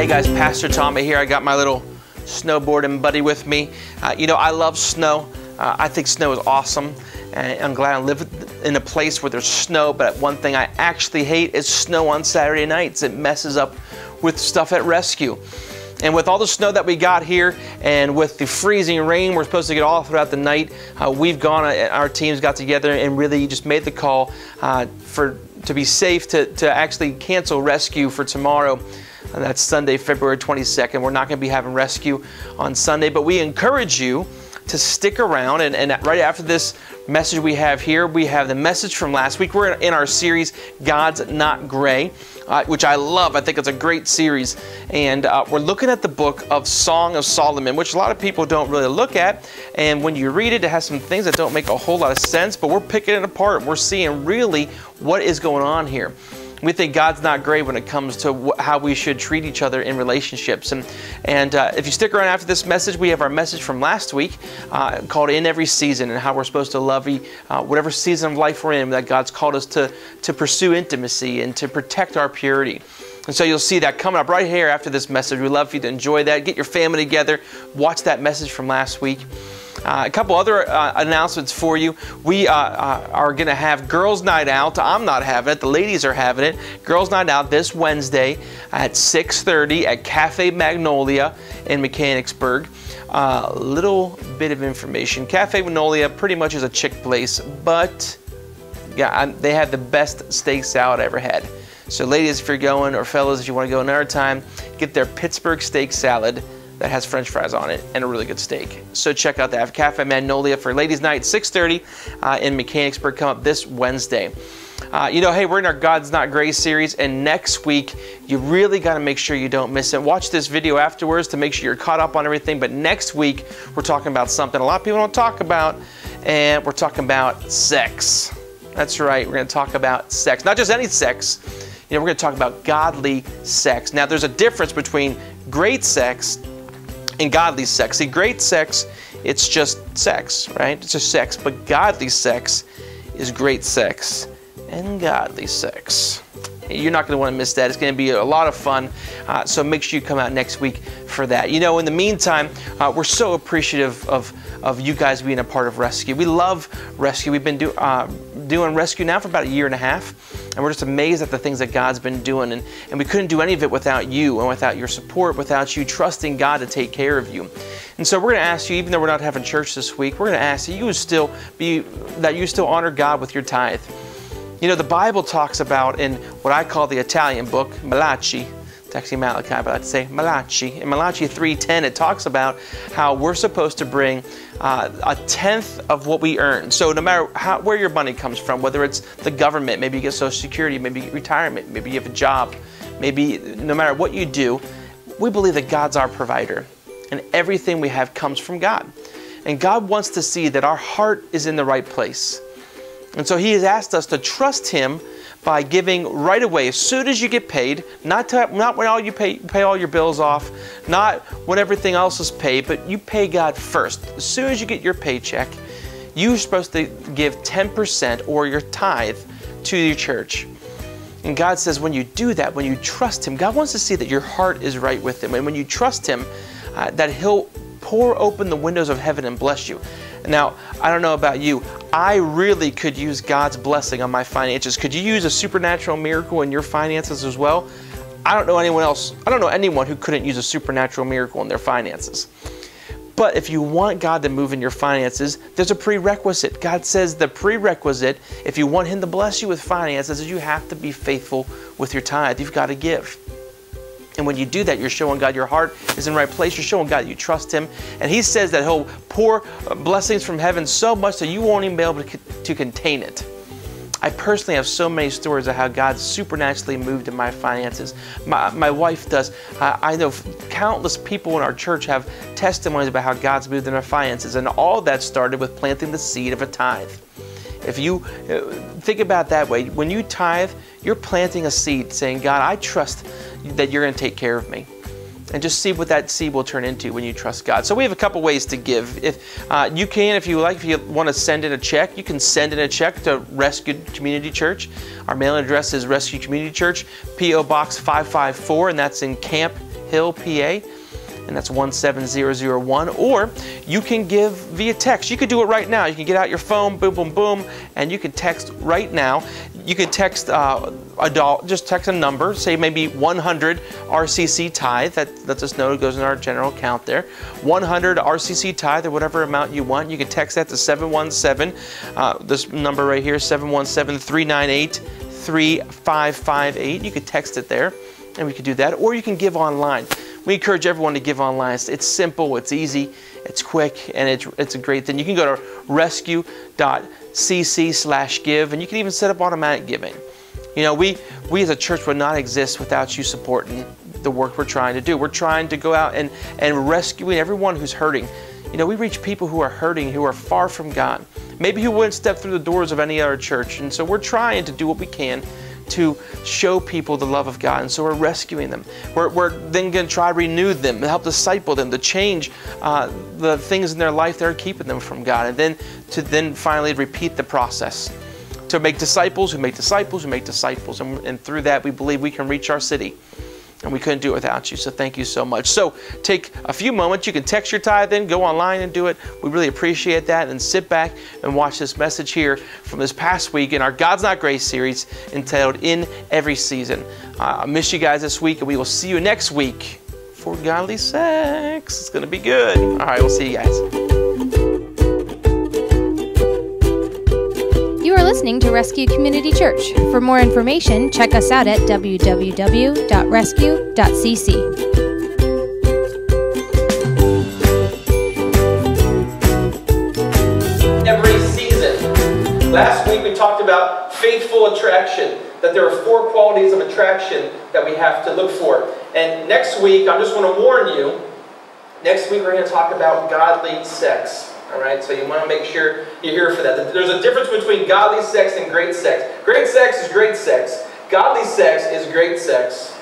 guys, Pastor Tommy here. I got my little snowboarding buddy with me. You know, I love snow. I think snow is awesome. And I'm glad I live in a place where there's snow, but one thing I actually hate is snow on Saturday nights. It messes up with stuff at rescue. And with all the snow that we got here and with the freezing rain we're supposed to get all throughout the night, our teams got together and really just made the call to be safe to actually cancel rescue for tomorrow. And that's Sunday, February 22nd. We're not going to be having rescue on Sunday, but we encourage you to stick around. And right after this message we have here, we have the message from last week. We're in our series, God's Not Gray, which I love. I think it's a great series. And we're looking at the book of Song of Solomon, which a lot of people don't really look at. And when you read it, it has some things that don't make a whole lot of sense, but we're picking it apart. We're seeing really what is going on here. We think God's not great when it comes to how we should treat each other in relationships. And if you stick around after this message, we have our message from last week called In Every Season, and how we're supposed to love whatever season of life we're in, that God's called us to pursue intimacy and to protect our purity. And so you'll see that coming up right here after this message. We'd love for you to enjoy that. Get your family together. Watch that message from last week. A couple other announcements for you. We are going to have Girls Night Out. I'm not having it. The ladies are having it. Girls Night Out this Wednesday at 6:30 at Cafe Magnolia in Mechanicsburg. Little bit of information. Cafe Magnolia pretty much is a chick place, but yeah, they have the best steak salad I ever had. So ladies, if you're going, or fellas, if you want to go another time, get their Pittsburgh steak salad that has French fries on it and a really good steak. So check out that Cafe Magnolia for Ladies Night, 6:30 in Mechanicsburg. Come up this Wednesday. You know, hey, we're in our God's Not Gray series, and next week you really got to make sure you don't miss it. Watch this video afterwards to make sure you're caught up on everything. But next week we're talking about something a lot of people don't talk about, and we're talking about sex. That's right, we're going to talk about sex, not just any sex. You know, we're going to talk about godly sex. Now, there's a difference between great sex and godly sex. See, great sex, it's just sex, right? It's just sex. But godly sex is great sex and godly sex. You're not going to want to miss that. It's going to be a lot of fun. So make sure you come out next week for that. You know, in the meantime, we're so appreciative of you guys being a part of Rescue. We love Rescue. We've been doing Rescue now for about 1.5 years. And we're just amazed at the things that God's been doing. And we couldn't do any of it without you and without your support, without you trusting God to take care of you. And so we're going to ask you, even though we're not having church this week, we're going to ask that you still honor God with your tithe. You know, the Bible talks about, in what I call the Italian book, Malachi, it's actually Malachi, but I'd say Malachi. In Malachi 3:10, it talks about how we're supposed to bring 1/10 of what we earn. So no matter where your money comes from, whether it's the government, maybe you get Social Security, maybe you get retirement, maybe you have a job, maybe no matter what you do, we believe that God's our provider. And everything we have comes from God. And God wants to see that our heart is in the right place. And so He has asked us to trust Him by giving right away, as soon as you get paid, not when you pay all your bills off, not when everything else is paid, but you pay God first. As soon as you get your paycheck, you're supposed to give 10% or your tithe to your church. And God says when you do that, when you trust Him, God wants to see that your heart is right with Him. And when you trust Him, that He'll pour open the windows of heaven and bless you. Now, I don't know about you, I really could use God's blessing on my finances. Could you use a supernatural miracle in your finances as well? I don't know anyone who couldn't use a supernatural miracle in their finances. But if you want God to move in your finances, there's a prerequisite. God says the prerequisite, if you want Him to bless you with finances, is you have to be faithful with your tithe. You've got to give. And when you do that, you're showing God your heart is in the right place. You're showing God that you trust Him. And He says that He'll pour blessings from heaven so much that you won't even be able to contain it. I personally have so many stories of how God supernaturally moved in my finances. My wife does. I know countless people in our church have testimonies about how God's moved in our finances. And all that started with planting the seed of a tithe. If you think about that way, when you tithe, you're planting a seed saying, God, I trust that you're going to take care of me. And just see what that seed will turn into when you trust God. So we have a couple ways to give. If you want to send in a check, you can send in a check to Rescue Community Church. Our mailing address is Rescue Community Church, P.O. Box 554, and that's in Camp Hill, PA. And that's 17001, or you can give via text. You could do it right now. You can get out your phone, boom, boom, boom, and you can text right now. You can text just text a number, say maybe 100 RCC tithe. That lets us know it goes in our general account there. 100 RCC tithe, or whatever amount you want. You can text that to 717. This number right here, 717-398-3558. You can text it there, and we can do that, or you can give online. We encourage everyone to give online. It's simple, it's easy, it's quick, and it's a great thing. You can go to rescue.cc/give, and you can even set up automatic giving. You know, we as a church would not exist without you supporting the work we're trying to do. We're trying to go out and rescuing everyone who's hurting. You know, we reach people who are hurting, who are far from God, maybe who wouldn't step through the doors of any other church. And so we're trying to do what we can to show people the love of God, and so we're rescuing them. We're then going to try to renew them, and help disciple them, to change the things in their life that are keeping them from God, and then to finally repeat the process, to make disciples who make disciples who make disciples, and through that we believe we can reach our city. And we couldn't do it without you, so thank you so much. So take a few moments. You can text your tithe in, go online and do it. We really appreciate that. And sit back and watch this message here from this past week in our God's Not Grace series entitled In Every Season. I miss you guys this week, and we will see you next week for Godly Sex. It's going to be good. All right, we'll see you guys. You are listening to Rescue Community Church. For more information, check us out at www.rescue.cc. Every season. Last week we talked about faithful attraction, that there are 4 qualities of attraction that we have to look for. And next week, I just want to warn you, next week we're going to talk about godly sex. All right, so you want to make sure you're here for that. There's a difference between godly sex and great sex. Great sex is great sex. Godly sex is great sex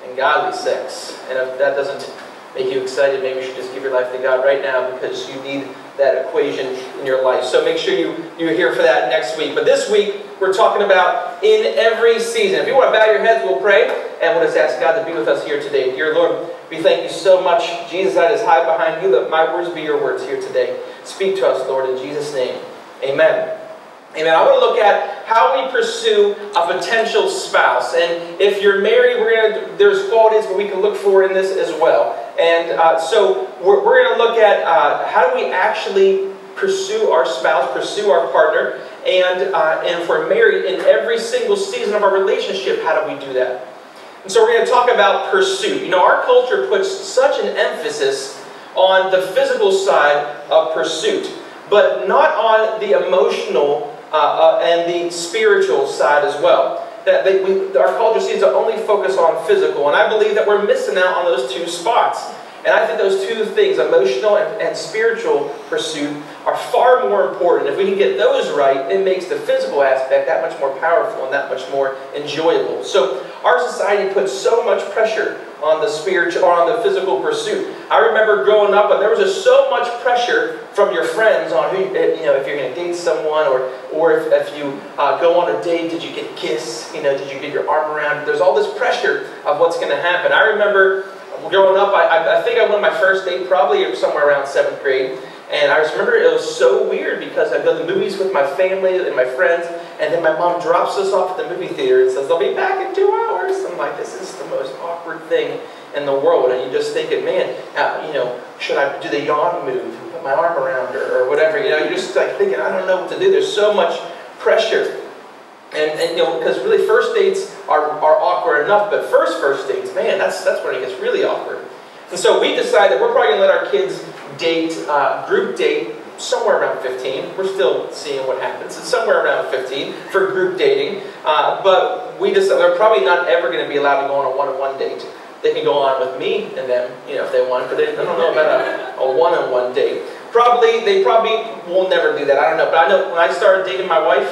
and godly sex. And if that doesn't make you excited, maybe you should just give your life to God right now, because you need that equation in your life. So make sure you're here for that next week. But this week, we're talking about in every season. If you want to bow your heads, we'll pray, and we'll just ask God to be with us here today. Dear Lord, we thank you so much. Jesus, that is high behind you. Let my words be your words here today. Speak to us, Lord, in Jesus' name. Amen. Amen. I want to look at how we pursue a potential spouse. And if you're married, there's qualities that we can look for in this as well. And so we're going to look at how do we actually pursue our spouse, pursue our partner, and if we're married, in every single season of our relationship, how do we do that? And so we're going to talk about pursuit. You know, our culture puts such an emphasis on the physical side of pursuit, but not on the emotional and the spiritual side as well. Our culture seems to only focus on physical, and I believe that we're missing out on those 2 spots. And I think those 2 things, emotional and spiritual pursuit, are far more important. If we can get those right, it makes the physical aspect that much more powerful and that much more enjoyable. So our society puts so much pressure on the spiritual, or on the physical pursuit. I remember growing up, and there was just so much pressure from your friends on who, if you're going to date someone, or if you go on a date, did you get a kiss? Did you get your arm around? There's all this pressure of what's going to happen. I remember growing up, I think I went my first date probably somewhere around 7th grade. And I just remember it was so weird, because I go to the movies with my family and my friends, and then my mom drops us off at the movie theater and says, "I'll be back in 2 hours." I'm like, this is the most awkward thing in the world. And you're just thinking, man, should I do the yawn move and put my arm around her or whatever? You're just like thinking, I don't know what to do. There's so much pressure. And because really first dates are awkward enough, but first dates, man, that's when it gets really awkward. And so we decided we're probably going to let our kids group date somewhere around 15. We're still seeing what happens. It's somewhere around 15 for group dating. But we decided they're probably not ever going to be allowed to go on a one-on-one date. They can go on with me and them, if they want, but I don't know about a one-on-one date. They probably will never do that. I don't know. But I know when I started dating my wife,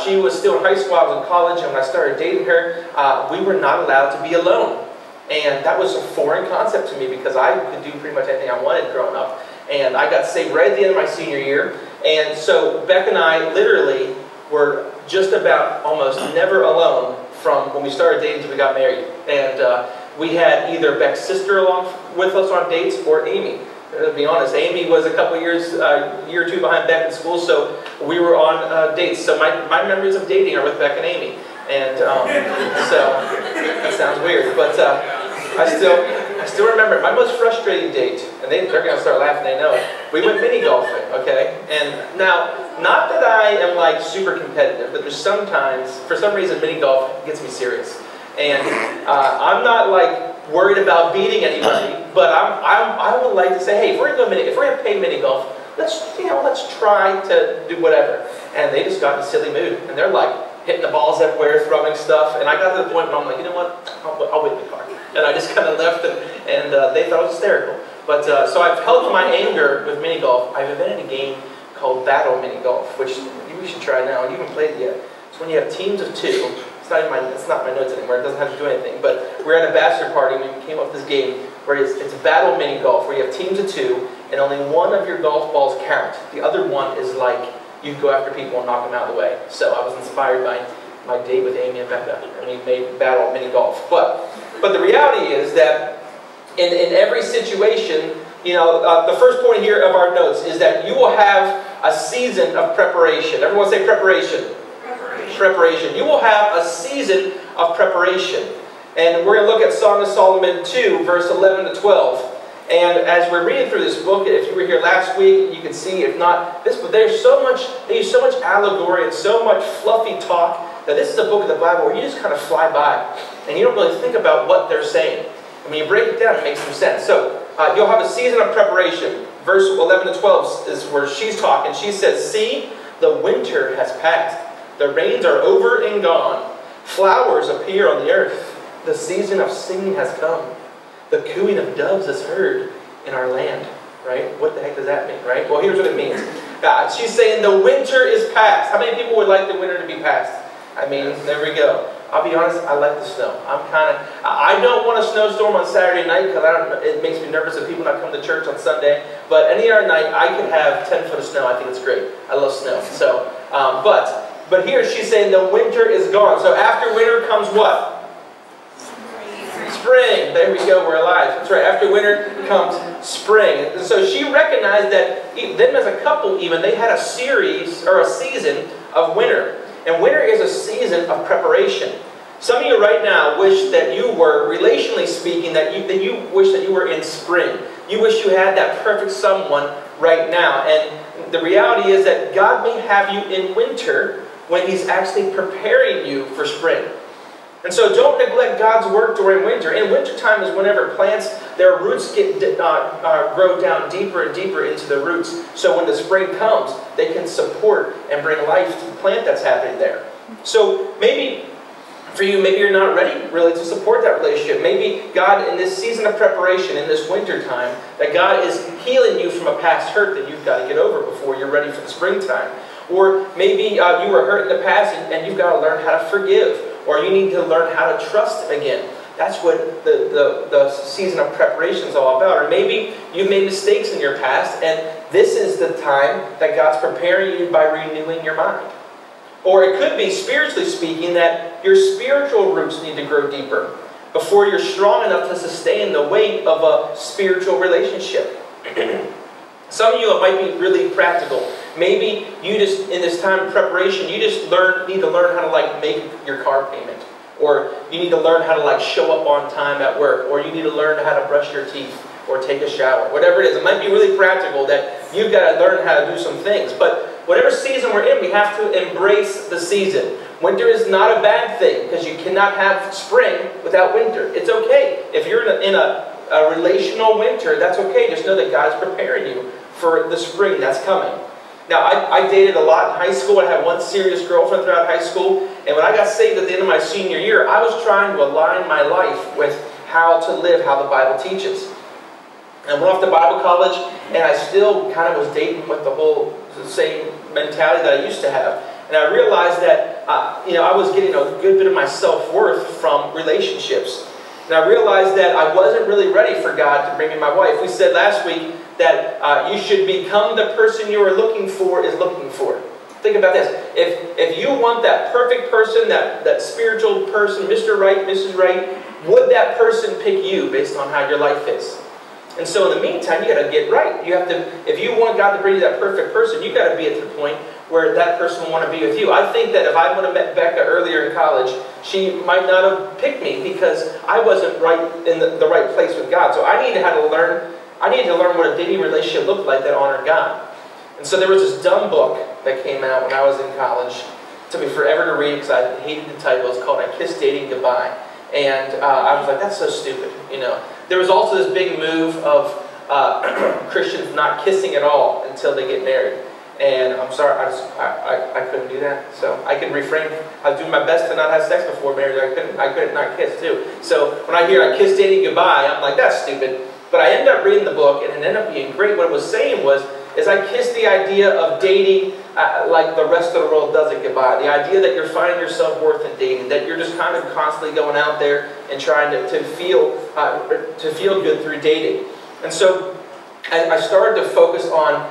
she was still in high school, I was in college, and when I started dating her, we were not allowed to be alone. And that was a foreign concept to me, because I could do pretty much anything I wanted growing up. And I got saved right at the end of my senior year. And so Beck and I literally were just about almost never alone from when we started dating until we got married. And we had either Beck's sister along with us on dates or Amy. To be honest, Amy was a couple years, year or two behind Beck in school, so we were on dates. So my memories of dating are with Beck and Amy. And so, that sounds weird, but I still remember my most frustrating date, and they're going to start laughing, they know it. We went mini golfing, okay? And now, not that I am like super competitive, but there's sometimes, for some reason, mini golf gets me serious. And I'm not like worried about beating anybody, but I would like to say, hey, if we're going to play mini golf, let's try to do whatever. And they just got in a silly mood, and they're like hitting the balls everywhere, throwing stuff. And I got to the point where I'm like, you know what? I'll wait in the car. And I just kind of left, and they thought it was hysterical. But so I've held my anger with mini golf. I've invented a game called Battle Mini Golf, which you should try now. You haven't played it yet. It's when you have teams of two. It's not my notes anymore. It doesn't have to do anything. But we're at a bachelor party, and we came up with this game where it's a battle mini golf, where you have teams of two, and only one of your golf balls count. The other one is like you go after people and knock them out of the way. So I was inspired by my date with Amy and Becca, and we made battle mini golf. But the reality is that in every situation, you know, the first point here of our notes is that you will have a season of preparation. Everyone say preparation. Preparation. You will have a season of preparation. And we're going to look at Song of Solomon 2, verse 11 to 12. And as we're reading through this book, if you were here last week, you can see, if not, they use so much allegory and so much fluffy talk that this is a book of the Bible where you just kind of fly by. And you don't really think about what they're saying. And when you break it down, it makes some sense. So you'll have a season of preparation. Verse 11 to 12 is where she's talking. She says, see, the winter has passed. The rains are over and gone. Flowers appear on the earth. The season of singing has come. The cooing of doves is heard in our land. Right? What the heck does that mean? Right? Well, here's what it means. She's saying the winter is past. How many people would like the winter to be past? I mean, there we go. I'll be honest, I like the snow. I don't want a snowstorm on Saturday night because it makes me nervous if people not come to church on Sunday. But any other night, I could have 10 foot of snow. I think it's great. I love snow. So, but here she's saying the winter is gone. So after winter comes what? Spring. There we go. We're alive. That's right. After winter comes spring. And so she recognized that them as a couple even, they had a season of winter. And winter is a season of preparation. Some of you right now wish that you were, relationally speaking, that you wish that you were in spring. You wish you had that perfect someone right now. And the reality is that God may have you in winter when He's actually preparing you for spring. And so don't neglect God's work during winter. In wintertime is whenever plants, their roots grow down deeper and deeper into the roots. So when the spring comes, they can support and bring life to the plant that's happening there. So maybe for you, maybe you're not ready really to support that relationship. Maybe God, in this season of preparation, in this winter time, that God is healing you from a past hurt that you've got to get over before you're ready for the springtime. Or maybe you were hurt in the past and you've got to learn how to forgive. Or you need to learn how to trust again. That's what the season of preparation is all about. Or maybe you've made mistakes in your past, and this is the time that God's preparing you by renewing your mind. Or it could be, spiritually speaking, that your spiritual roots need to grow deeper before you're strong enough to sustain the weight of a spiritual relationship. Some of you, it might be really practical. Maybe you just, in this time of preparation, you just need to learn how to make your car payment. Or you need to learn how to show up on time at work. Or you need to learn how to brush your teeth or take a shower. Whatever it is. It might be really practical that you've got to learn how to do some things. But whatever season we're in, we have to embrace the season. Winter is not a bad thing because you cannot have spring without winter. It's okay. If you're in a relational winter, that's okay. Just know that God's preparing you for the spring that's coming. Now, I dated a lot in high school. I had one serious girlfriend throughout high school. And when I got saved at the end of my senior year, I was trying to align my life with how to live, how the Bible teaches. I went off to Bible college, and I still kind of was dating with the same mentality that I used to have. And I realized that I was getting a good bit of my self-worth from relationships. And I realized that I wasn't really ready for God to bring me my wife. We said last week that you should become the person you are looking for is looking for. Think about this. If you want that perfect person, that spiritual person, Mr. Right, Mrs. Right, would that person pick you based on how your life is? And so in the meantime, you got to get right. You have to, if you want God to bring you that perfect person, you got to be at the point where that person will want to be with you. I think that if I would have met Becca earlier in college, she might not have picked me because I wasn't right in the right place with God. So I needed to learn what a dating relationship looked like that honored God. And so there was this dumb book that came out when I was in college. It took me forever to read because I hated the title. It's called I Kissed Dating Goodbye. And I was like, that's so stupid, you know. There was also this big move of Christians not kissing at all until they get married. And I'm sorry, I couldn't do that. So I could refrain. I was doing my best to not have sex before marriage. I couldn't not kiss too. So when I hear I Kissed Dating Goodbye, I'm like, that's stupid. But I ended up reading the book, and it ended up being great. What it was saying is I kissed the idea of dating like the rest of the world does it goodbye. The idea that you're finding your self-worth in dating, that you're just kind of constantly going out there and trying to feel good through dating. And so I started to focus on,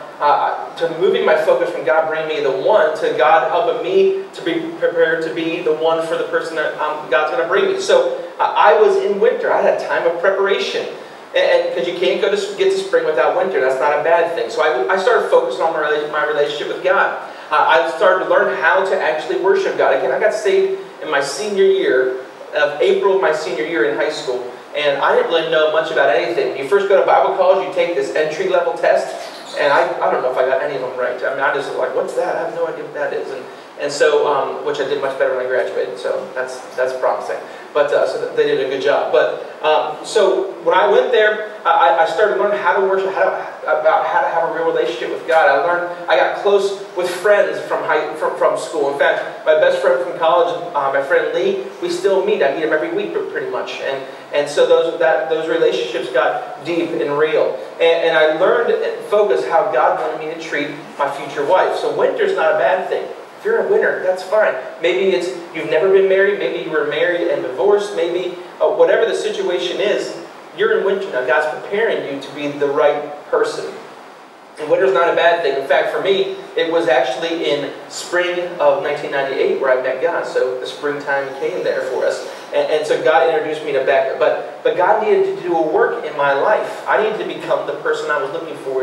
to moving my focus from God bringing me the one to God helping me to be prepared to be the one for the person that God's going to bring me. So I was in winter. I had a time of preparation. And because you can't get to spring without winter. That's not a bad thing. So I started focusing on my relationship with God. I started to learn how to actually worship God. Again, I got saved in my senior year, of April of my senior year in high school. And I didn't really know much about anything. When you first go to Bible college, you take this entry-level test. And I don't know if I got any of them right. I mean, I just was like, what's that? I have no idea what that is. And so, which I did much better when I graduated. So that's promising. But so they did a good job. But so when I went there, I started to learn how to worship, about how to have a real relationship with God. I got close with friends from school. In fact, my best friend from college, my friend Lee, we still meet. I meet him every week, pretty much. And so those relationships got deep and real. And I learned and focused how God wanted me to treat my future wife. So winter's not a bad thing. If you're a winner, that's fine. Maybe it's you've never been married. Maybe you were married and divorced. Maybe whatever the situation is, you're in winter now. God's preparing you to be the right person. And winter's not a bad thing. In fact, for me, it was actually in spring of 1998 where I met God. So the springtime came there for us. And so God introduced me to Becca. But God needed to do a work in my life. I needed to become the person I was looking for.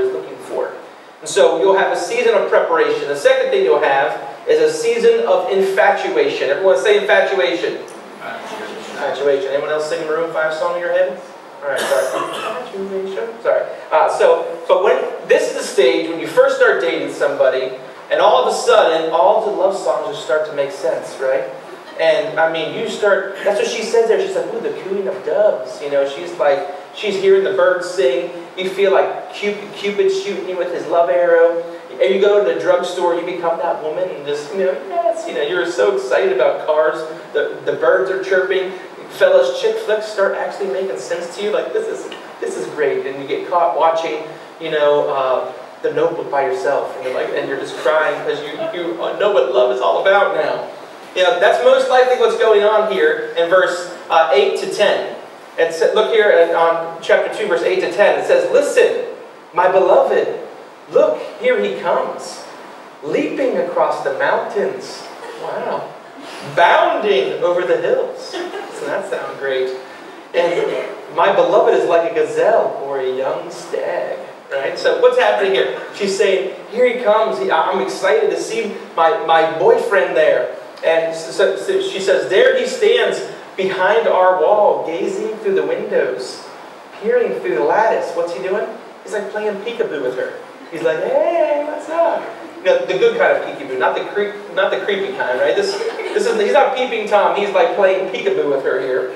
And so you'll have a season of preparation. The second thing you'll have is a season of infatuation. Everyone say infatuation. Infatuation. Anyone else sing Maroon 5 song in your head? All right, sorry. Infatuation. Sorry. But when this is the stage when you first start dating somebody, and all of a sudden, all the love songs just start to make sense, right? And I mean, that's what she says there. She's like, ooh, the cooing of doves. You know, she's hearing the birds sing. You feel like Cupid's shooting you with his love arrow. And you go to the drugstore, you become that woman, and just, yes, you're so excited about cars. The birds are chirping. Fellas, chick flicks start actually making sense to you. Like, this is great. And you get caught watching, The Notebook by yourself, and you're just crying because you know what love is all about now. That's most likely what's going on here in verse 8 to 10. Look here on chapter 2, verse 8 to 10. It says, "Listen, my beloved, look, here he comes, leaping across the mountains." Wow. "Bounding over the hills." Doesn't that sound great? "And my beloved is like a gazelle or a young stag." Right? So what's happening here? She's saying, here he comes. I'm excited to see my boyfriend there. And so she says, there he stands behind our wall, gazing through the windows, peering through the lattice. What's he doing? He's like playing peekaboo with her. He's like, hey, what's up? The good kind of peekaboo, not the creepy kind, right? He's not peeping Tom. He's like playing peekaboo with her here.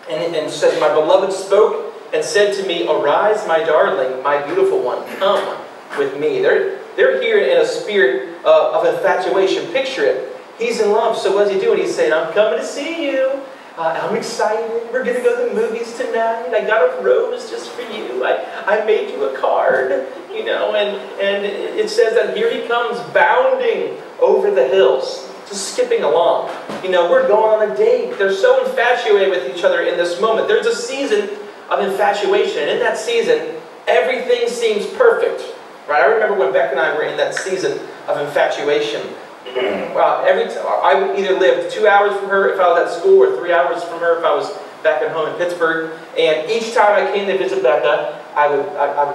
And says, my beloved spoke and said to me, arise, my darling, my beautiful one, come with me. They're here in a spirit of infatuation. Picture it. He's in love. So what's he doing? He's saying, I'm coming to see you. I'm excited. We're going to go to the movies tonight. I got a rose just for you. I made you a card, and it says that here he comes bounding over the hills, just skipping along. We're going on a date. They're so infatuated with each other in this moment. There's a season of infatuation. And in that season, everything seems perfect. Right? I remember when Beck and I were in that season of infatuation. Well, I would either live 2 hours from her if I was at school, or 3 hours from her if I was back at home in Pittsburgh. And each time I came to visit Becca,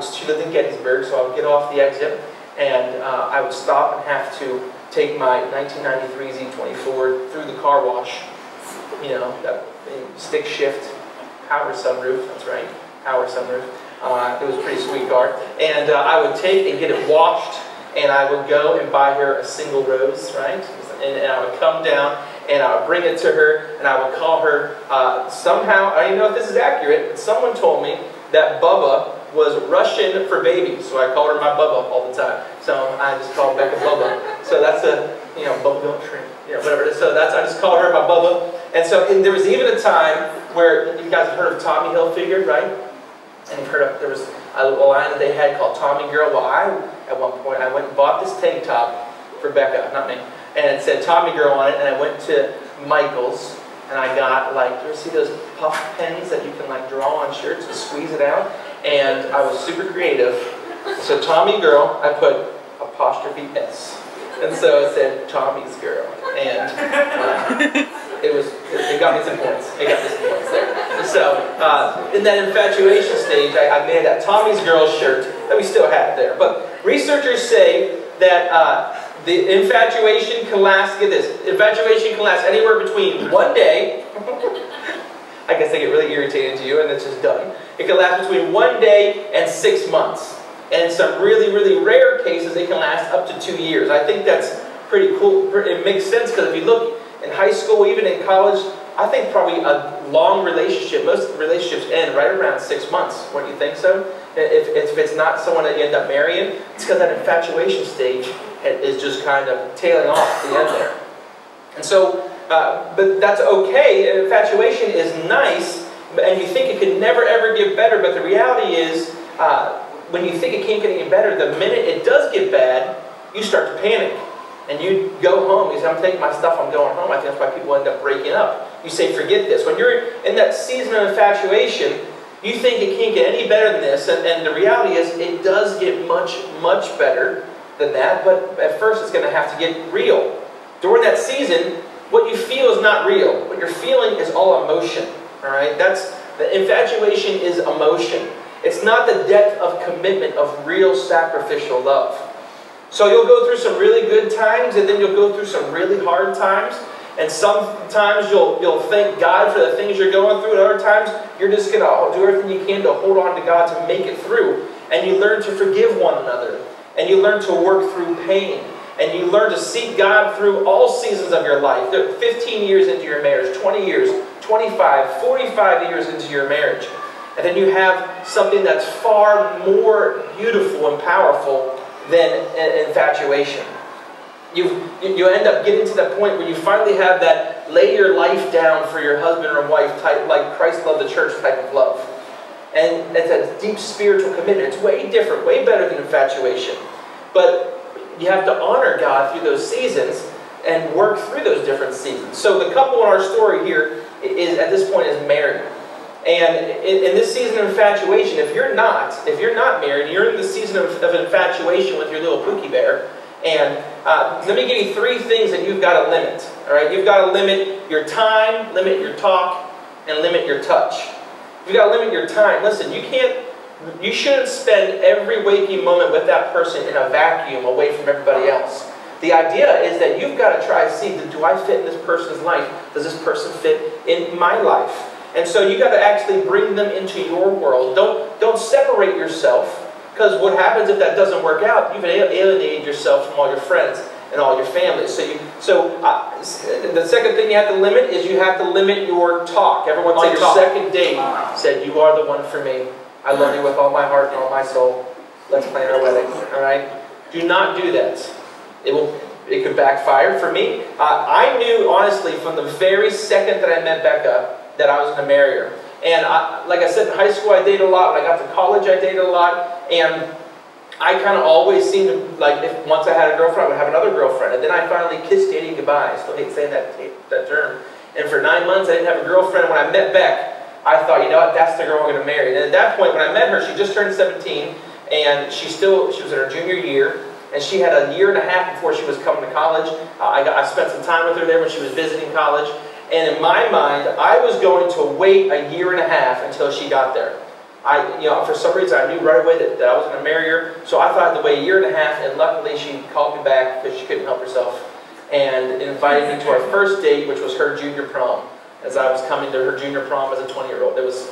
she lived in Gettysburg, so I would get off the exit, and I would stop and have to take my 1993 Z24 through the car wash. You know, that stick shift, power sunroof, that's right, power sunroof. It was a pretty sweet car. And I would take and get it washed, and I would go and buy her a single rose, right? And I would come down, and I would bring it to her, and I would call her, somehow, I don't even know if this is accurate, but someone told me that Bubba was Russian for baby, so I called her my Bubba all the time. So I just called Becca Bubba. So that's a, you know, Bubba don't shrink, you know, whatever it is. So I just called her my Bubba. And so there was even a time where, you guys have heard of Tommy Hilfiger, right? And you've heard of, there was a line that they had called Tommy Girl. Well, at one point, I went and bought this tank top for Becca, not me, and it said Tommy Girl on it, and I went to Michael's, and I got, like, you ever see those puff pens that you can, like, draw on shirts and squeeze it out? And I was super creative. So Tommy Girl, I put apostrophe S. And so it said Tommy's Girl. And it got me some points. It got me some points there. So in that infatuation stage, I made that Tommy's Girl shirt that we still have there. But researchers say that the infatuation can last, get this, infatuation can last anywhere between 1 day, I guess they get really irritated to you and it's just done. It can last between 1 day and 6 months. And in some really, really rare cases, it can last up to 2 years. I think that's pretty cool. It makes sense because if you look in high school, even in college, I think probably a long relationship, most relationships end right around 6 months. Wouldn't you think so? If it's not someone that you end up marrying, it's because that infatuation stage is just kind of tailing off the end there. And so, but that's okay. Infatuation is nice, and you think it could never ever get better, but the reality is, when you think it can't get any better, the minute it does get bad, you start to panic. And you go home, you say, I'm taking my stuff, I'm going home. I think that's why people end up breaking up. You say, forget this. When you're in that season of infatuation, you think it can't get any better than this, and the reality is, it does get much, much better than that, but at first it's going to have to get real. During that season, what you feel is not real. What you're feeling is all emotion. Alright? The infatuation is emotion. It's not the depth of commitment of real sacrificial love. So you'll go through some really good times, and then you'll go through some really hard times. And sometimes you'll thank God for the things you're going through, and other times you're just going to do everything you can to hold on to God to make it through. And you learn to forgive one another. And you learn to work through pain. And you learn to seek God through all seasons of your life. 15 years into your marriage, 20 years, 25, 45 years into your marriage. And then you have something that's far more beautiful and powerful than infatuation. You end up getting to that point where you finally have that lay your life down for your husband or wife type, like Christ loved the church type of love. And it's a deep spiritual commitment. It's way different, way better than infatuation. But you have to honor God through those seasons and work through those different seasons. So the couple in our story here is, at this point, is married. And in this season of infatuation, if you're not married, you're in the season of infatuation with your little Pookie Bear. And let me give you 3 things that you've got to limit. All right, you've got to limit your time, limit your talk, and limit your touch. You've got to limit your time. Listen, you shouldn't spend every waking moment with that person in a vacuum away from everybody else. The idea is that you've got to try to see, do I fit in this person's life? Does this person fit in my life? And so you got to actually bring them into your world. Don't separate yourself, because what happens if that doesn't work out? You've alienated yourself from all your friends and all your family. So the second thing you have to limit is you have to limit your talk. Everyone on your second date said, "You are the one for me. I love you with all my heart and all my soul. Let's plan our wedding." All right? Do not do that. It could backfire. For me, I knew honestly from the very second that I met Becca that I was going to marry her. And like I said, in high school I dated a lot. When I got to college I dated a lot. And I kind of always seemed to, like, once I had a girlfriend, I would have another girlfriend. And then I finally kissed dating goodbye. I still hate saying that term. And for 9 months I didn't have a girlfriend. When I met Beck, I thought, you know what, that's the girl I'm going to marry. And at that point, when I met her, she just turned 17. And she was in her junior year. and she had a year and a half before she was coming to college. I spent some time with her there when she was visiting college, and in my mind, I was going to wait a year and a half until she got there. For some reason, I knew right away that I was going to marry her, so I thought I had to wait a year and a half, and luckily she called me back because she couldn't help herself and invited me to our first date, which was her junior prom, as I was coming to her junior prom as a 20-year-old. It was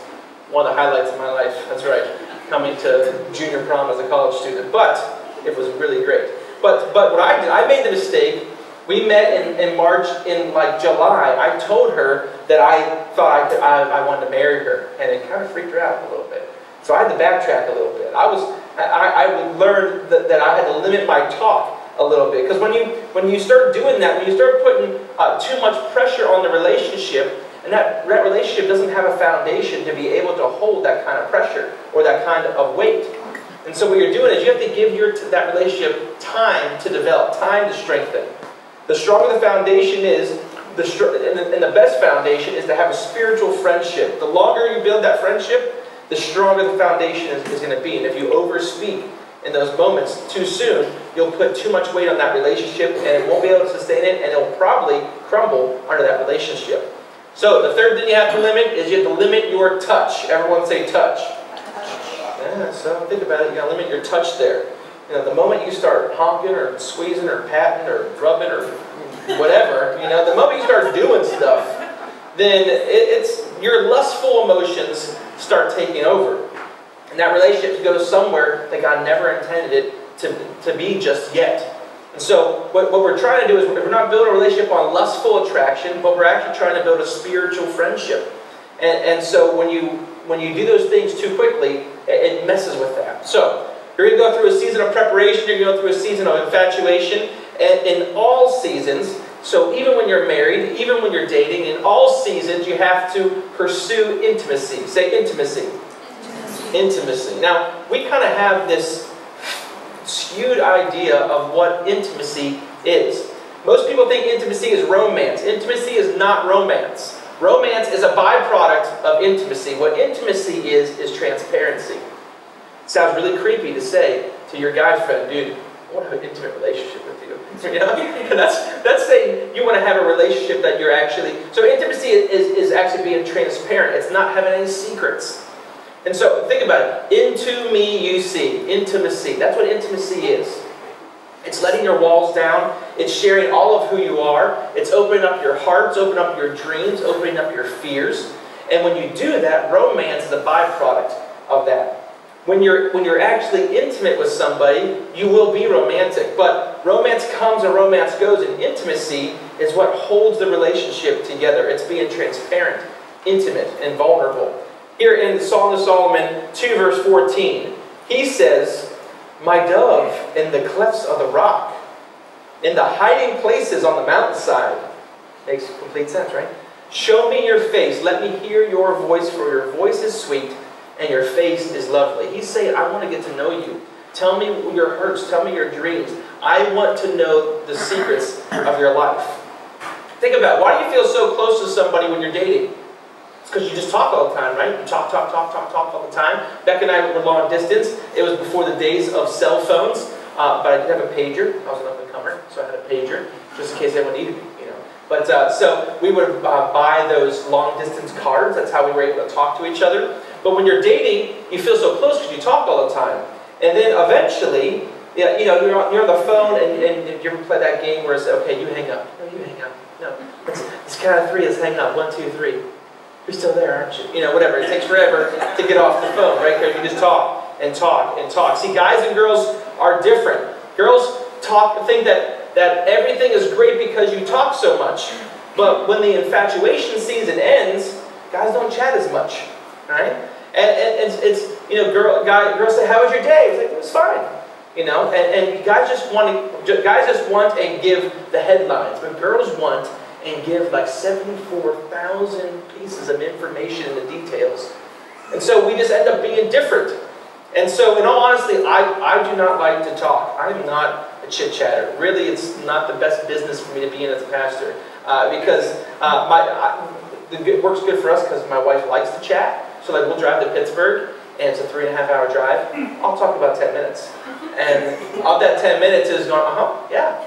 one of the highlights of my life, that's right, coming to junior prom as a college student, but it was really great. But what I did, I made the mistake. We met in March. In like July, I told her that I thought I wanted to marry her, and it kind of freaked her out a little bit. So I had to backtrack a little bit. I learned that I had to limit my talk a little bit, because when you start doing that, when you start putting too much pressure on the relationship, and that relationship doesn't have a foundation to be able to hold that kind of pressure or that kind of weight. And so what you're doing is you have to give that relationship time to develop, time to strengthen. The stronger the foundation is, and the best foundation is to have a spiritual friendship. The longer you build that friendship, the stronger the foundation is going to be. And if you overspeak in those moments too soon, you'll put too much weight on that relationship, and it won't be able to sustain it, and it will probably crumble under that relationship. So the third thing you have to limit is you have to limit your touch. Everyone say touch. Yeah, so think about it. You got to limit your touch there. You know, the moment you start honking or squeezing or patting or rubbing or whatever, you know, the moment you start doing stuff, then your lustful emotions start taking over. And that relationship goes somewhere that God never intended it to be just yet. And so what we're trying to do is we're not building a relationship on lustful attraction, but we're actually trying to build a spiritual friendship. And so when you do those things too quickly, it messes with that. So you're going to go through a season of preparation, you're going to go through a season of infatuation, and in all seasons, so even when you're married, even when you're dating, in all seasons you have to pursue intimacy. Say intimacy. Intimacy. Now, we kind of have this skewed idea of what intimacy is. Most people think intimacy is romance. Intimacy is not romance. Romance is a byproduct of intimacy. What intimacy is transparency. It sounds really creepy to say to your guy friend, dude, I want to have an intimate relationship with you. You know? That's saying you want to have a relationship that you're actually... So intimacy is actually being transparent. It's not having any secrets. And so think about it. Into me you see. Intimacy. That's what intimacy is. It's letting your walls down. It's sharing all of who you are. It's opening up your hearts, opening up your dreams, opening up your fears. And when you do that, romance is a byproduct of that. When you're actually intimate with somebody, you will be romantic. But romance comes and romance goes, and intimacy is what holds the relationship together. It's being transparent, intimate, and vulnerable. Here in Song of Solomon 2 verse 14, he says, "My dove in the clefts of the rock, in the hiding places on the mountainside." Makes complete sense, right? "Show me your face, let me hear your voice, for your voice is sweet, and your face is lovely." He's saying, I want to get to know you. Tell me your hurts, tell me your dreams. I want to know the secrets of your life. Think about it. Why do you feel so close to somebody when you're dating? It's because you just talk all the time, right? You talk all the time. Beck and I were long distance. It was before the days of cell phones, but I did have a pager. I was an up-and-comer, so I had a pager, just in case anyone needed me, you know. But so we would buy those long-distance cards. That's how we were able to talk to each other. But when you're dating, you feel so close because you talk all the time. And then eventually, you know, you're on the phone, and you ever play that game where it's, okay, you hang up. No, you hang up. No. It's count of three, let's hang up. 1, 2, 3. You're still there, aren't you? You know, whatever. It takes forever to get off the phone, right? Because you just talk and talk and talk. See, guys and girls are different. Girls think that everything is great because you talk so much. But when the infatuation season ends, guys don't chat as much, right? And it's, you know, girls say, "How was your day?" It's like, "It was fine." You know, and guys just want and give the headlines, but girls want and give like 74,000 pieces of information and the details. And so we just end up being different. And so in all honesty, I do not like to talk. I'm not a chit-chatter. Really, it's not the best business for me to be in as a pastor. Because it works good for us because my wife likes to chat. So like we'll drive to Pittsburgh, and it's a 3.5-hour drive. I'll talk about 10 minutes. And of that 10 minutes is going, yeah,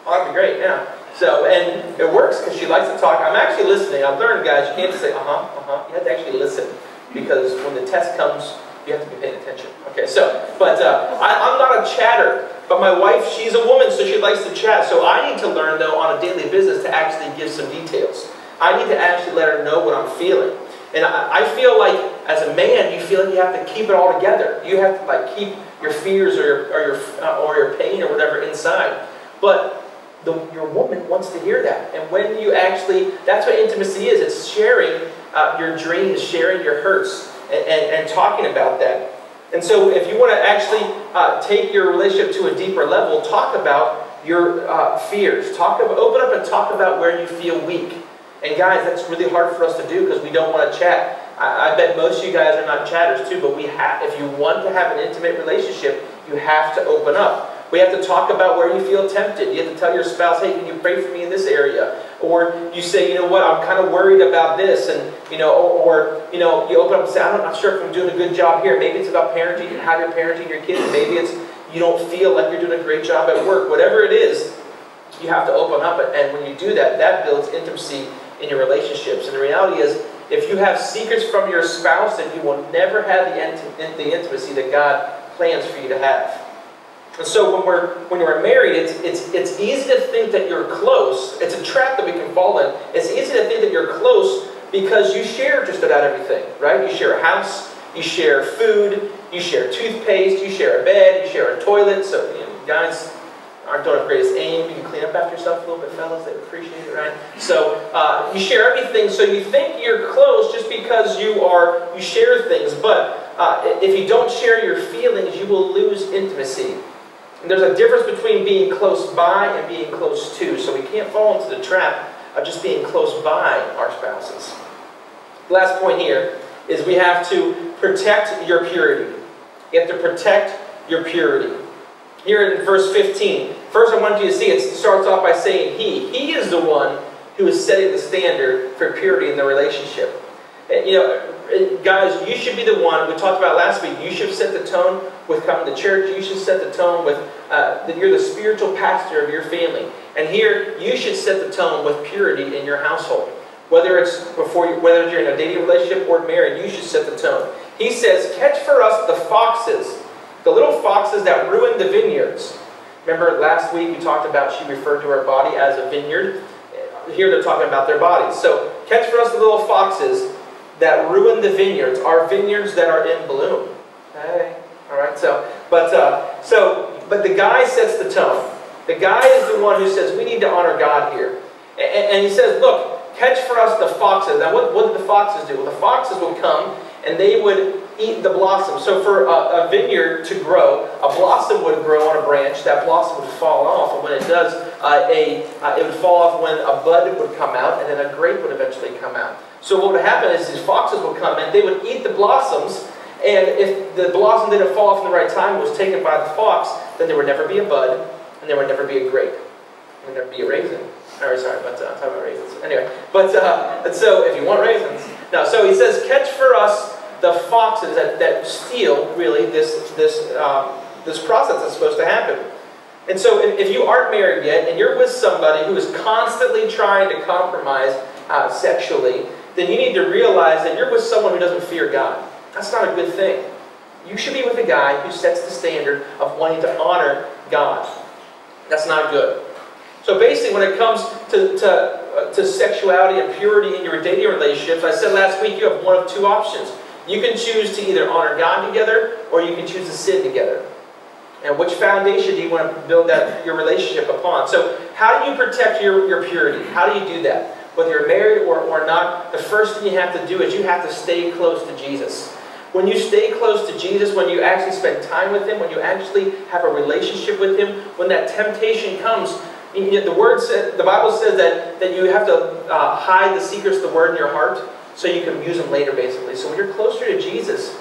oh, that'd be great, yeah. So, and it works because she likes to talk. I'm actually listening. I've learned, guys, you can't say, you have to actually listen, because when the test comes, you have to be paying attention. Okay, so, but I'm not a chatter, but my wife, she's a woman, so she likes to chat. So I need to learn, though, on a daily business to actually give some details. I need to actually let her know what I'm feeling. And I feel like, as a man, you feel like you have to keep it all together. You have to like keep your fears or your pain or whatever inside. But your woman wants to hear that. And when you actually, that's what intimacy is. It's sharing your dreams, sharing your hurts, and talking about that. And so if you want to actually take your relationship to a deeper level, talk about your fears. Open up and talk about where you feel weak. And guys, that's really hard for us to do because we don't want to chat. I bet most of you guys are not chatters too, but if you want to have an intimate relationship, you have to open up. We have to talk about where you feel tempted. You have to tell your spouse, hey, can you pray for me in this area? Or you say, you know what, I'm kind of worried about this. And, you open up and say, I'm not sure if I'm doing a good job here. Maybe it's about parenting and how you're parenting your kids. Maybe it's you don't feel like you're doing a great job at work. Whatever it is, you have to open up. And when you do that, that builds intimacy in your relationships. And the reality is, if you have secrets from your spouse, then you will never have the intimacy that God plans for you to have. And so when you're married, it's easy to think that you're close. It's a trap that we can fall in. It's easy to think that you're close because you share just about everything, right? You share a house, you share food, you share toothpaste, you share a bed, you share a toilet. So guys don't have greatest aim. You can clean up after yourself a little bit, fellas. They appreciate it, right? So you share everything. So you think you're close just because you share things. But if you don't share your feelings, you will lose intimacy. And there's a difference between being close by and being close to. So we can't fall into the trap of just being close by our spouses. The last point here is we have to protect your purity. You have to protect your purity. Here in verse 15, first I want you to see it starts off by saying he. He is the one who is setting the standard for purity in the relationship. Guys, you should be the one, we talked about last week, you should set the tone with coming to church. You should set the tone with that you're the spiritual pastor of your family. And here, you should set the tone with purity in your household. Whether you're in a dating relationship or married, you should set the tone. He says, catch for us the foxes, the little foxes that ruin the vineyards. Remember last week we talked about, she referred to her body as a vineyard. Here they're talking about their bodies. So catch for us the little foxes that ruin the vineyards, our vineyards that are in bloom. Okay, all right. But the guy sets the tone. The guy is the one who says we need to honor God here, and he says, look, catch for us the foxes. Now, what did the foxes do? Well, the foxes would come and they would eat the blossom. So for a vineyard to grow, a blossom would grow on a branch. That blossom would fall off, and when it does, it would fall off when a bud would come out, and then a grape would eventually come out. So what would happen is these foxes would come in, they would eat the blossoms, and if the blossom didn't fall off in the right time, it was taken by the fox, then there would never be a bud, and there would never be a grape. There would never be a raisin. I'm talking about raisins. Anyway, so if you want raisins. No, so he says, catch for us the foxes that steal, really, this process that's supposed to happen. And so if you aren't married yet, and you're with somebody who is constantly trying to compromise sexually, then you need to realize that you're with someone who doesn't fear God. That's not a good thing. You should be with a guy who sets the standard of wanting to honor God. That's not good. So basically, when it comes to sexuality and purity in your dating relationships, I said last week you have one of two options. You can choose to either honor God together, or you can choose to sin together. And which foundation do you want to build your relationship upon? So how do you protect your purity? How do you do that? Whether you're married or not, the first thing you have to do is you have to stay close to Jesus. When you stay close to Jesus, when you actually spend time with Him, when you actually have a relationship with Him, when that temptation comes, the Bible says that you have to hide the secrets of the Word in your heart so you can use them later, basically. So when you're closer to Jesus,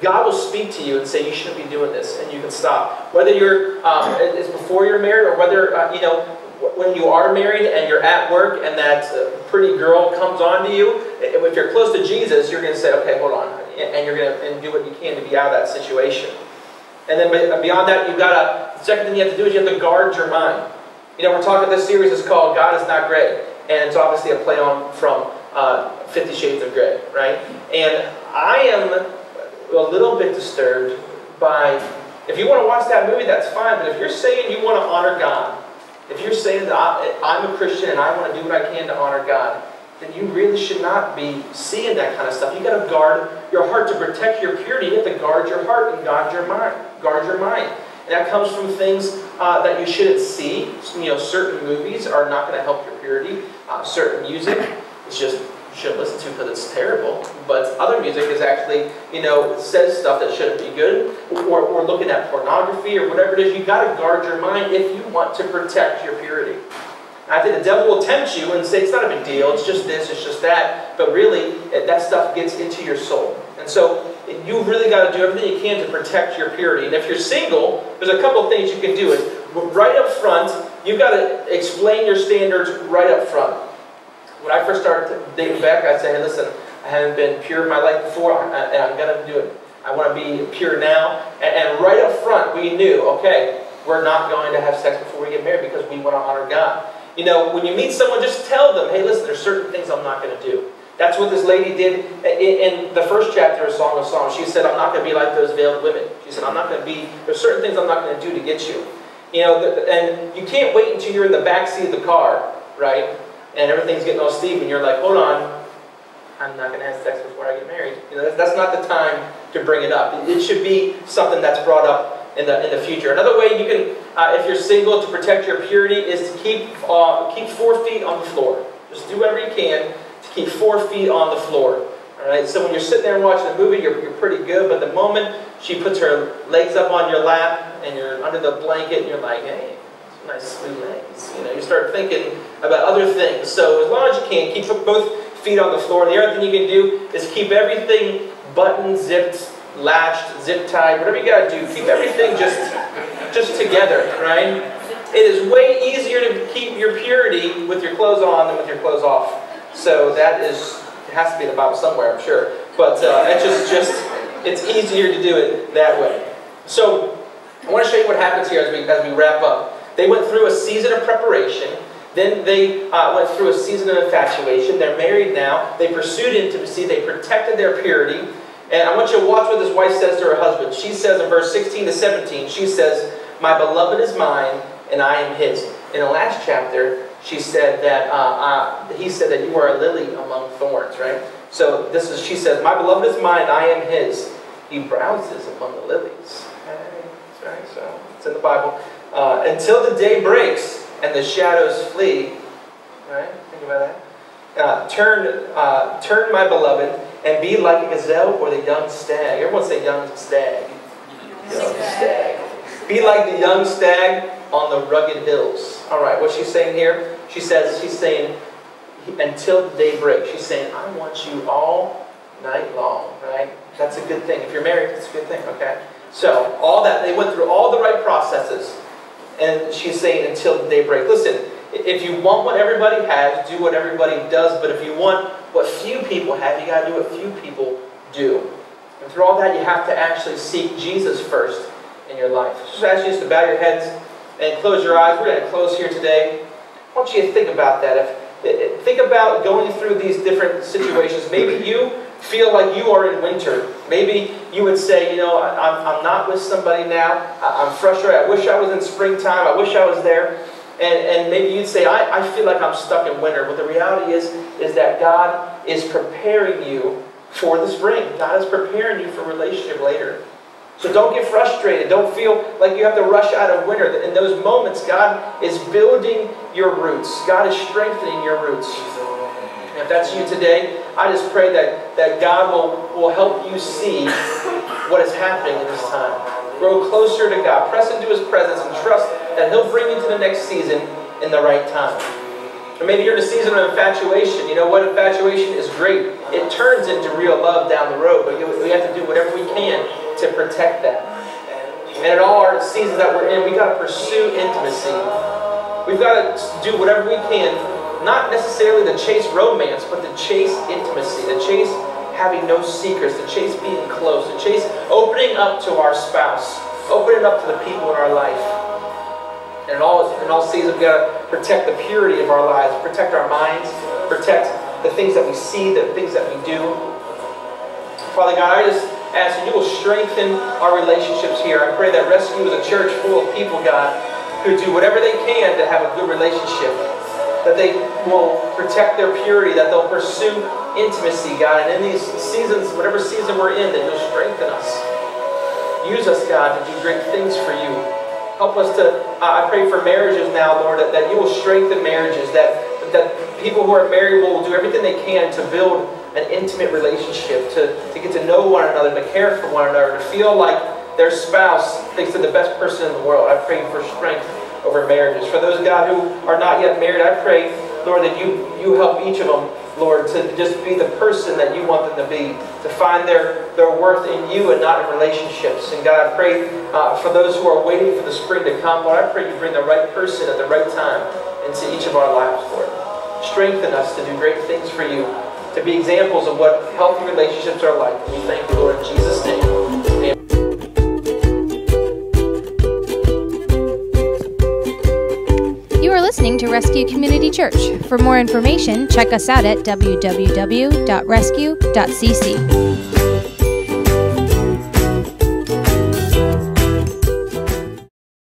God will speak to you and say, you shouldn't be doing this, and you can stop. Whether it's before you're married, or whether, when you are married and you're at work and that pretty girl comes on to you, if you're close to Jesus, you're going to say, okay, hold on, and you're going to do what you can to be out of that situation. And then beyond that, the second thing you have to do is you have to guard your mind. We're talking, this series is called God Is Not Gray. And it's obviously a play on from 50 Shades of Grey, right? And I am a little bit disturbed by, if you want to watch that movie, that's fine. But if you're saying you want to honor God, if you're saying that I'm a Christian and I want to do what I can to honor God, then you really should not be seeing that kind of stuff. You've got to guard your heart to protect your purity. You have to guard your heart and guard your mind. And that comes from things that you shouldn't see. Certain movies are not going to help your purity. Certain music, it's just you shouldn't listen to because it's terrible. But other music is actually, says stuff that shouldn't be good. Or looking at pornography or whatever it is. You've got to guard your mind if you want to protect your purity. I think the devil will tempt you and say, it's not a big deal, it's just this, it's just that. But really, that stuff gets into your soul. And so, you really got to do everything you can to protect your purity. And if you're single, there's a couple of things you can do. Right up front, you've got to explain your standards right up front. When I first started dating Beck, I'd say, hey, listen, I haven't been pure in my life before, and I'm going to do it. I want to be pure now. And right up front, we knew, okay, we're not going to have sex before we get married because we want to honor God. When you meet someone, just tell them, hey, listen, there's certain things I'm not going to do. That's what this lady did in the first chapter of Song of Songs. She said, I'm not going to be like those veiled women. She said, there's certain things I'm not going to do to get you. And you can't wait until you're in the back seat of the car, right? And everything's getting all steep, and you're like, hold on, I'm not going to have sex before I get married. That's not the time to bring it up. It should be something that's brought up in the future. Another way you can, if you're single, to protect your purity is to keep 4 feet on the floor. Just do whatever you can to keep 4 feet on the floor. All right. So when you're sitting there and watching a movie, you're pretty good. But the moment she puts her legs up on your lap and you're under the blanket, and you're like, hey, some nice smooth legs. You start thinking about other things. So as long as you can, keep both feet on the floor. The other thing you can do is keep everything buttoned, zipped, latched, zip tied, whatever you got to do. Keep everything just together, right? It is way easier to keep your purity with your clothes on than with your clothes off. So it has to be in the Bible somewhere, I'm sure. But it's easier to do it that way. So I want to show you what happens here as we wrap up. They went through a season of preparation. Then they went through a season of infatuation. They're married now. They pursued intimacy. They protected their purity. And I want you to watch what this wife says to her husband. She says in verse 16 to 17, she says, my beloved is mine, and I am his. In the last chapter, she said that he said that you are a lily among thorns, right? So she says, my beloved is mine, I am his. He browses among the lilies. Right? So it's in the Bible. Until the day breaks and the shadows flee. Right? Think about that. Turn, my beloved, and be like a gazelle or the young stag. Everyone say young stag. Young stag. Be like the young stag on the rugged hills. All right, what's she saying here? She's saying, until the day breaks. She's saying, I want you all night long, right? That's a good thing. If you're married, it's a good thing, okay? So, all that, they went through all the right processes. And she's saying, until the day breaks. Listen, if you want what everybody has, do what everybody does. But if you want what few people have, you got to do what few people do. And through all that, you have to actually seek Jesus first in your life. Just ask you to bow your heads and close your eyes. We're going to close here today. I want you to think about that. Think about going through these different situations. Maybe you feel like you are in winter. Maybe you would say, I'm not with somebody now. I'm frustrated. I wish I was in springtime. I wish I was there. And maybe you'd say, I feel like I'm stuck in winter. But the reality is that God is preparing you for the spring. God is preparing you for a relationship later. So don't get frustrated. Don't feel like you have to rush out of winter. In those moments, God is building your roots. God is strengthening your roots. And if that's you today, I just pray that God will help you see what is happening in this time. Grow closer to God. Press into His presence and trust that He'll bring you to the next season in the right time. Or maybe you're in a season of infatuation. You know what? Infatuation is great. It turns into real love down the road. But we have to do whatever we can to protect that. And in all our seasons that we're in, we've got to pursue intimacy. We've got to do whatever we can, not necessarily to chase romance, but to chase intimacy, to chase having no secrets, to chase being close, to chase opening up to our spouse Open it up to the people in our life. And in all seasons, we've got to protect the purity of our lives, protect our minds, protect the things that we see, the things that we do. Father God, I just ask that you will strengthen our relationships here. I pray that Rescue is a church full of people, God, who do whatever they can to have a good relationship, that they will protect their purity, that they'll pursue intimacy, God. And in these seasons, whatever season we're in, that you'll strengthen us. Use us, God, to do great things for you. Help us to, I pray for marriages now, Lord, that you will strengthen marriages, that people who are married will do everything they can to build an intimate relationship, to get to know one another, to care for one another, to feel like their spouse thinks they're the best person in the world. I pray for strength over marriages. For those, God, who are not yet married, I pray, Lord, that you help each of them, Lord, to just be the person that you want them to be, to find their worth in you and not in relationships. And God, I pray for those who are waiting for the spring to come, Lord, I pray you bring the right person at the right time into each of our lives, Lord. Strengthen us to do great things for you, to be examples of what healthy relationships are like. We thank you, Lord, in Jesus' name. Amen. You are listening to Rescue Community Church. For more information, check us out at www.rescue.cc.